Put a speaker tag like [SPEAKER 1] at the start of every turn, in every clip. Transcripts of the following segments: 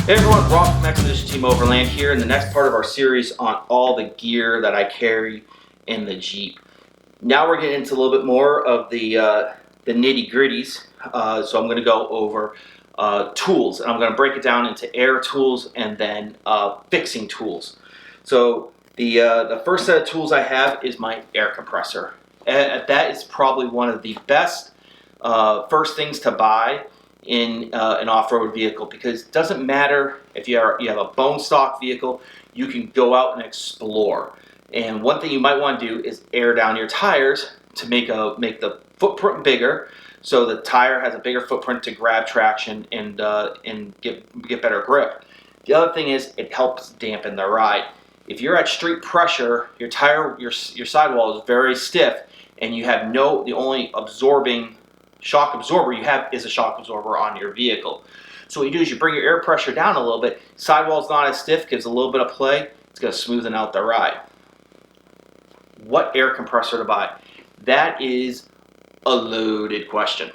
[SPEAKER 1] Hey everyone, Rob from Expedition Team Overland here in the next part of our series on all the gear that I carry in the Jeep. Now we're getting into a little bit more of the nitty gritties, so I'm going to go over tools, and I'm going to break it down into air tools and then fixing tools. So the first set of tools I have is my air compressor. That is probably one of the best first things to buy in an off-road vehicle, because it doesn't matter if you have a bone stock vehicle, you can go out and explore. And one thing you might want to do is air down your tires to make the footprint bigger, so the tire has a bigger footprint to grab traction and get better grip. The other thing is it helps dampen the ride. If you're at street pressure, your sidewall is very stiff, and you have the only shock absorber you have is a shock absorber on your vehicle. So what you do is you bring your air pressure down a little bit, sidewall's not as stiff, gives a little bit of play, it's going to smoothen out the ride. What air compressor to buy? That is a loaded question.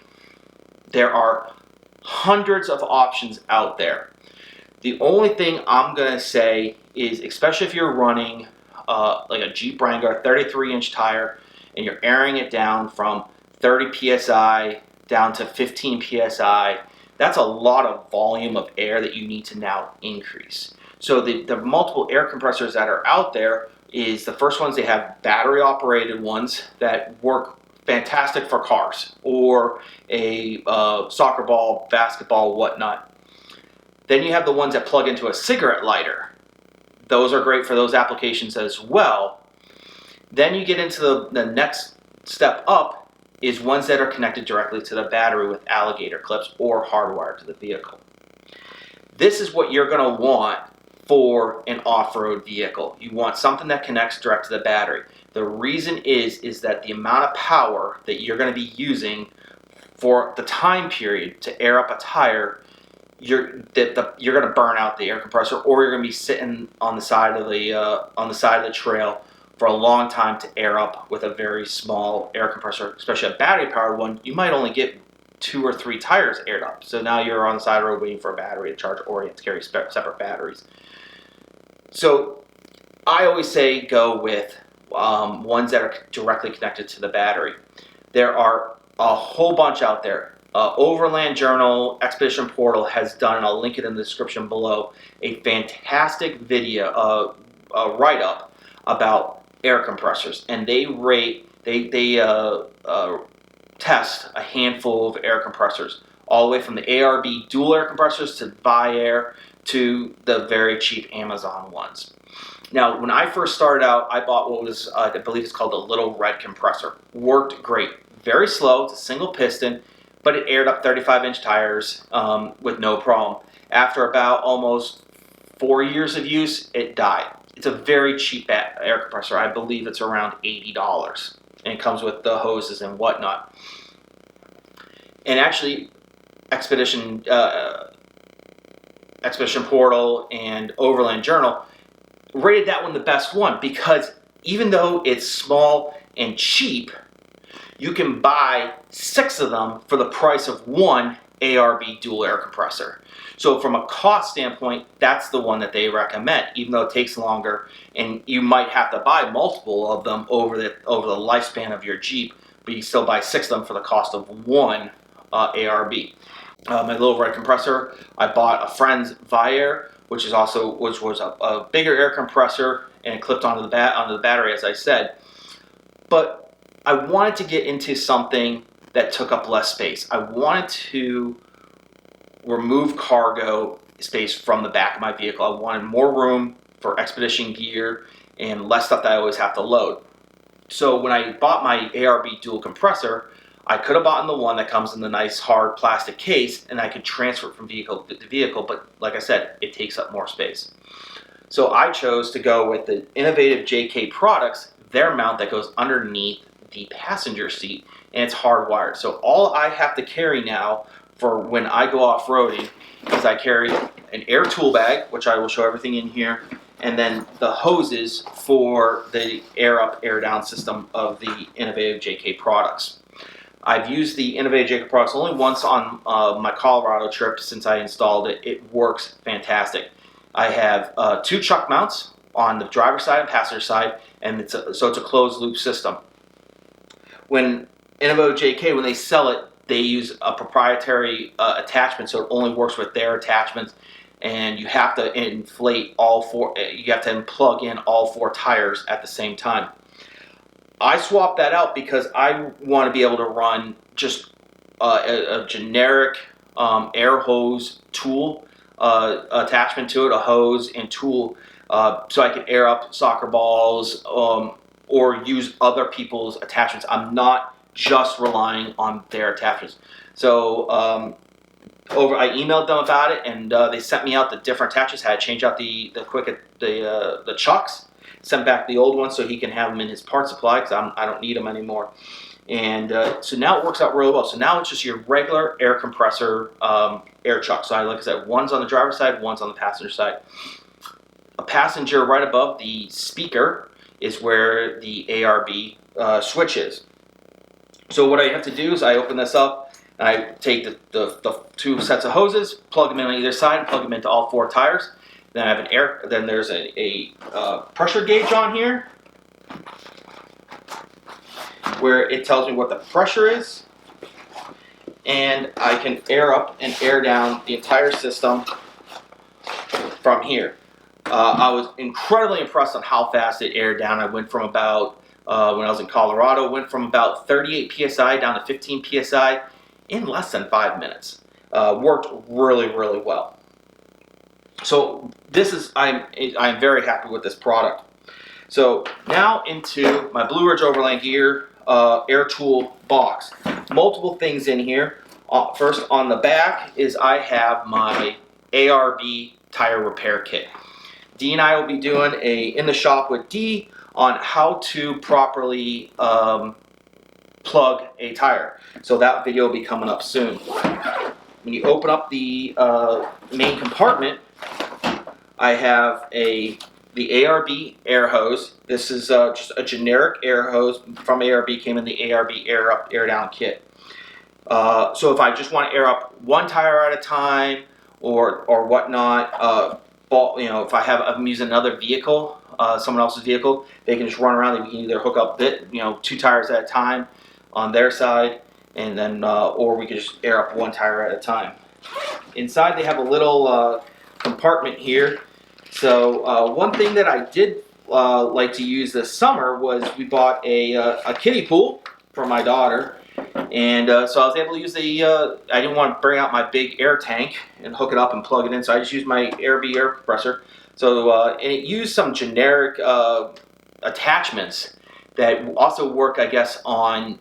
[SPEAKER 1] There are hundreds of options out there. The only thing I'm going to say is, especially if you're running like a Jeep Wrangler 33-inch tire and you're airing it down from 30 psi down to 15 psi, that's a lot of volume of air that you need to now increase. So the multiple air compressors that are out there is, the first ones, they have battery operated ones that work fantastic for cars or a soccer ball, basketball, whatnot. Then you have the ones that plug into a cigarette lighter. Those are great for those applications as well. Then you get into the next step up is ones that are connected directly to the battery with alligator clips or hardwired to the vehicle. This is what you're going to want for an off-road vehicle. You want something that connects direct to the battery. The reason is that the amount of power that you're going to be using for the time period to air up a tire, you're going to burn out the air compressor, or you're going to be sitting on the side of the trail for a long time to air up with a very small air compressor. Especially a battery powered one, you might only get 2 or 3 tires aired up. So now you're on the side of the road waiting for a battery to charge, or you have to carry separate batteries. So I always say go with ones that are directly connected to the battery. There are a whole bunch out there. Overland Journal, Expedition Portal has done, and I'll link it in the description below, a fantastic video, write-up about air compressors, and they test a handful of air compressors, all the way from the ARB dual air compressors to Viair to the very cheap Amazon ones. Now, when I first started out, I bought what was, I believe it's called the Little Red compressor. Worked great. Very slow, it's a single piston, but it aired up 35-inch tires with no problem. After about almost 4 years of use, it died. It's a very cheap air compressor. I believe it's around $80, and it comes with the hoses and whatnot. And actually, Expedition Portal and Overland Journal rated that one the best one, because even though it's small and cheap, you can buy 6 of them for the price of one ARB dual air compressor. So from a cost standpoint, that's the one that they recommend, even though it takes longer and you might have to buy multiple of them over the lifespan of your Jeep, but you still buy 6 of them for the cost of one ARB. My Little Red compressor, I bought a friend's Viair, which was a bigger air compressor, and it clipped onto the battery, as I said. But I wanted to get into something that took up less space. I wanted to remove cargo space from the back of my vehicle. I wanted more room for expedition gear and less stuff that I always have to load. So when I bought my ARB dual compressor, I could have bought the one that comes in the nice hard plastic case, and I could transfer it from vehicle to vehicle, but like I said, it takes up more space. So I chose to go with the Innovo JK products, their mount that goes underneath the passenger seat, and it's hardwired. So all I have to carry now for when I go off-roading is I carry an air tool bag, which I will show everything in here, and then the hoses for the air up, air down system of the Innovo JK products. I've used the Innovo JK products only once on my Colorado trip since I installed it. It works fantastic. I have 2 chuck mounts on the driver's side and passenger side, and so it's a closed loop system. When Innovo JK, when they sell it, they use a proprietary attachment, so it only works with their attachments, and you have to inflate all 4, you have to plug in all 4 tires at the same time. I swapped that out because I want to be able to run just a generic air hose tool attachment to it, a hose and tool, so I can air up soccer balls or use other people's attachments. I'm not just relying on their attachments. So I emailed them about it, and they sent me out the different attachments. Had to change out the chucks. Sent back the old ones so he can have them in his part supply because I don't need them anymore. And so now it works out really well. So now it's just your regular air compressor air chuck. So like I said, one's on the driver's side, one's on the passenger side. A passenger right above the speaker is where the ARB switch is. So what I have to do is I open this up and I take the 2 sets of hoses, plug them in on either side, and plug them into all 4 tires. Then I have then there's a pressure gauge on here where it tells me what the pressure is, and I can air up and air down the entire system from here. I was incredibly impressed on how fast it aired down. I went from about, when I was in Colorado, went from about 38 PSI down to 15 PSI in less than 5 minutes. Worked really, really well. So I'm very happy with this product. So now into my Blue Ridge Overland Gear air tool box. Multiple things in here. First on the back is I have my ARB tire repair kit. Dee and I will be doing in the shop with Dee on how to properly plug a tire. So that video will be coming up soon. When you open up the main compartment, I have the ARB air hose. This is just a generic air hose from ARB, came in the ARB air up, air down kit. So if I just want to air up 1 tire at a time or whatnot, if I'm using another vehicle, someone else's vehicle, they can just run around. They can either hook up 2 tires at a time on their side, and then or we can just air up 1 tire at a time. Inside they have a little compartment here. So one thing that I did like to use this summer was we bought a kiddie pool for my daughter, and so I was able to use I didn't want to bring out my big air tank and hook it up and plug it in, so I just used my ARB air compressor. So and it used some generic attachments that also work, I guess, on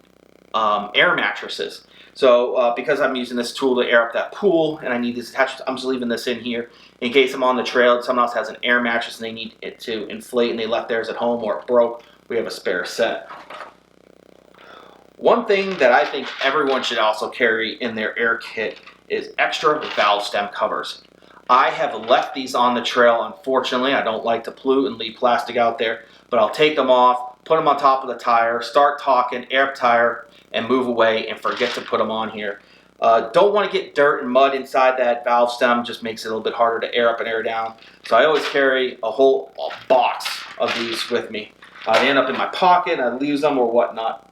[SPEAKER 1] air mattresses. So because I'm using this tool to air up that pool and I need these attachments, I'm just leaving this in here in case I'm on the trail and someone else has an air mattress and they need it to inflate and they left theirs at home or it broke. We have a spare set. One thing that I think everyone should also carry in their air kit is extra valve stem covers. I have left these on the trail, unfortunately. I don't like to pollute and leave plastic out there, but I'll take them off, put them on top of the tire, start talking, air up tire, and move away and forget to put them on here. Don't want to get dirt and mud inside that valve stem, just makes it a little bit harder to air up and air down. So I always carry a whole box of these with me. They end up in my pocket, I lose them or whatnot.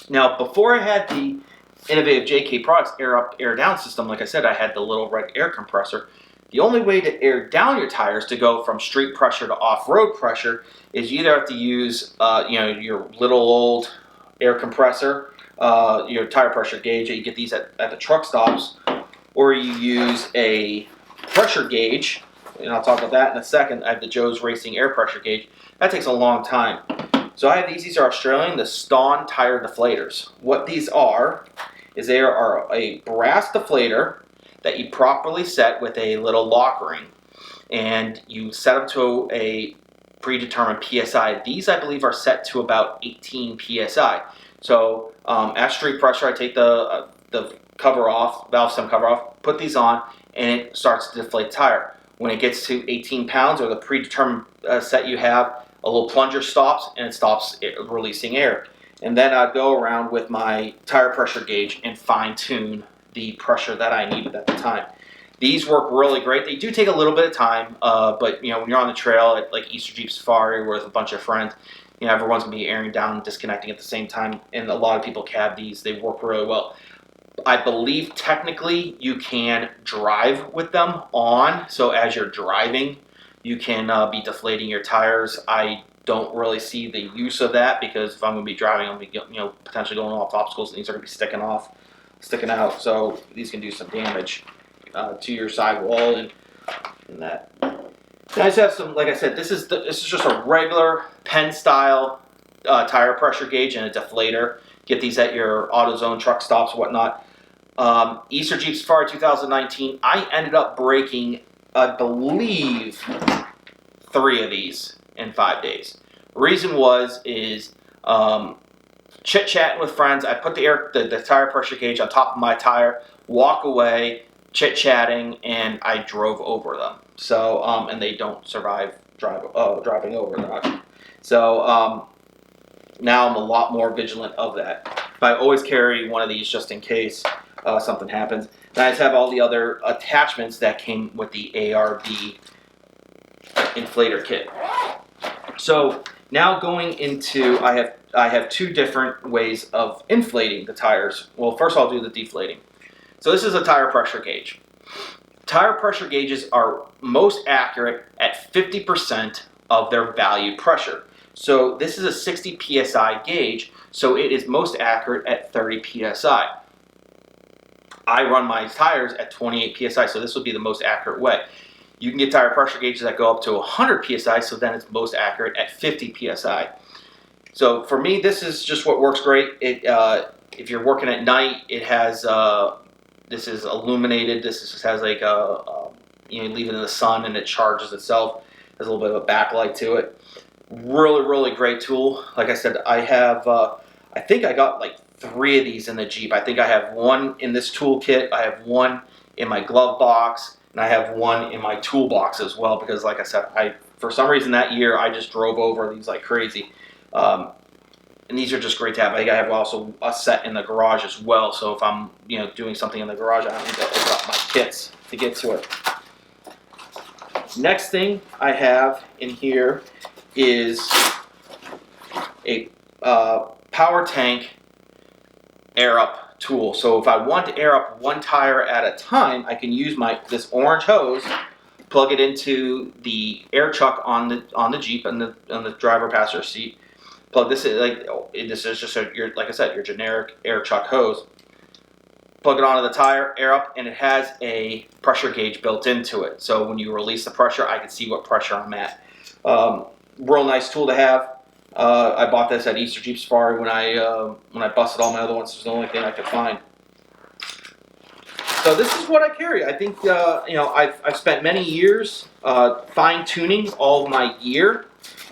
[SPEAKER 1] Now before I had the Innovo JK products air up, air down system, like I said, I had the little red air compressor. The only way to air down your tires to go from street pressure to off-road pressure is you either have to use your little old air compressor, your tire pressure gauge. You get these at the truck stops, or you use a pressure gauge, and I'll talk about that in a second. I have the Joe's Racing air pressure gauge. That takes a long time. So I have these are Australian, the Stawn tire deflators. What these are is they are a brass deflator that you properly set with a little lock ring, and you set them to a predetermined PSI. These, I believe, are set to about 18 PSI. So at street pressure, I take the cover off, valve stem cover off, put these on, and it starts to deflate the tire. When it gets to 18 pounds or the predetermined set you have, a little plunger stops and it stops releasing air. And then I'd go around with my tire pressure gauge and fine tune the pressure that I needed at the time. These work really great. They do take a little bit of time, but when you're on the trail at like Easter Jeep Safari with a bunch of friends, everyone's gonna be airing down and disconnecting at the same time, and a lot of people cab these. They work really well. I believe technically you can drive with them on, so as you're driving, you can be deflating your tires. I don't really see the use of that because if I'm going to be driving, I'm going to be potentially going off obstacles, and these are going to be sticking out. So these can do some damage to your sidewall and that. I just have some, like I said, this is just a regular pen style tire pressure gauge and a deflator. Get these at your AutoZone truck stops, whatnot. Easter Jeep Safari 2019, I ended up breaking, I believe, 3 of these in 5 days. Reason is chit-chatting with friends. I put the tire pressure gauge on top of my tire, walk away, chit-chatting, and I drove over them. So, and they don't survive driving over them. So, now I'm a lot more vigilant of that. But I always carry one of these just in case something happens. And I just have all the other attachments that came with the ARB inflator kit. So now going into, I have 2 different ways of inflating the tires. Well, first I'll do the deflating. So this is a tire pressure gauge. Tire pressure gauges are most accurate at 50% of their valued pressure. So this is a 60 psi gauge, so it is most accurate at 30 psi. I run my tires at 28 psi, so this would be the most accurate way. You can get tire pressure gauges that go up to 100 psi, so then it's most accurate at 50 psi. So for me, this is just what works great. If you're working at night, it has this is illuminated. This just has like you leave it in the sun and it charges itself. There's a little bit of a backlight to it. Really great tool. Like I said, I have I think I got like 3 of these in the Jeep. I think I have 1 in this toolkit. I have 1 in my glove box, and I have 1 in my toolbox as well. Because, like I said, for some reason that year I just drove over these like crazy, and these are just great to have. I think I have also a set in the garage as well. So if I'm doing something in the garage, I don't need to open up my kits to get to it. Next thing I have in here is a power tank air up tool. So if I want to air up 1 tire at a time, I can use this orange hose, plug it into the air chuck on the Jeep on the driver passenger seat. Plug this in, this is just like I said, your generic air chuck hose. Plug it onto the tire, air up, and it has a pressure gauge built into it. So when you release the pressure, I can see what pressure I'm at. Real nice tool to have. I bought this at Easter Jeep Safari when I busted all my other ones. It was the only thing I could find. So this is what I carry. I think I've spent many years fine tuning all of my gear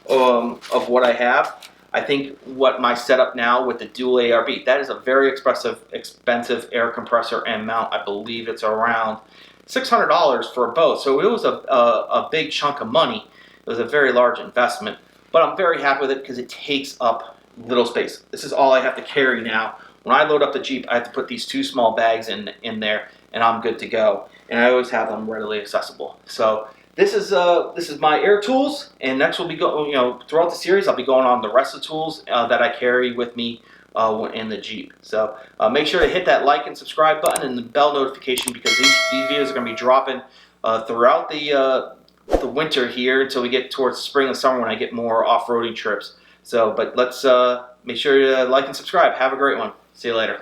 [SPEAKER 1] of what I have. I think what my setup now with the dual ARB, that is a very expensive air compressor and mount. I believe it's around $600 for both. So it was a big chunk of money. It was a very large investment. But I'm very happy with it because it takes up little space. This is all I have to carry now. When I load up the Jeep, I have to put these 2 small bags in there, and I'm good to go. And I always have them readily accessible. So this is my air tools, and next we'll be throughout the series I'll be going on the rest of the tools that I carry with me in the Jeep. So make sure to hit that like and subscribe button and the bell notification because these videos are going to be dropping throughout the winter here until we get towards spring and summer when I get more off-roading trips. So, but let's make sure to like and subscribe. Have a great one. See you later.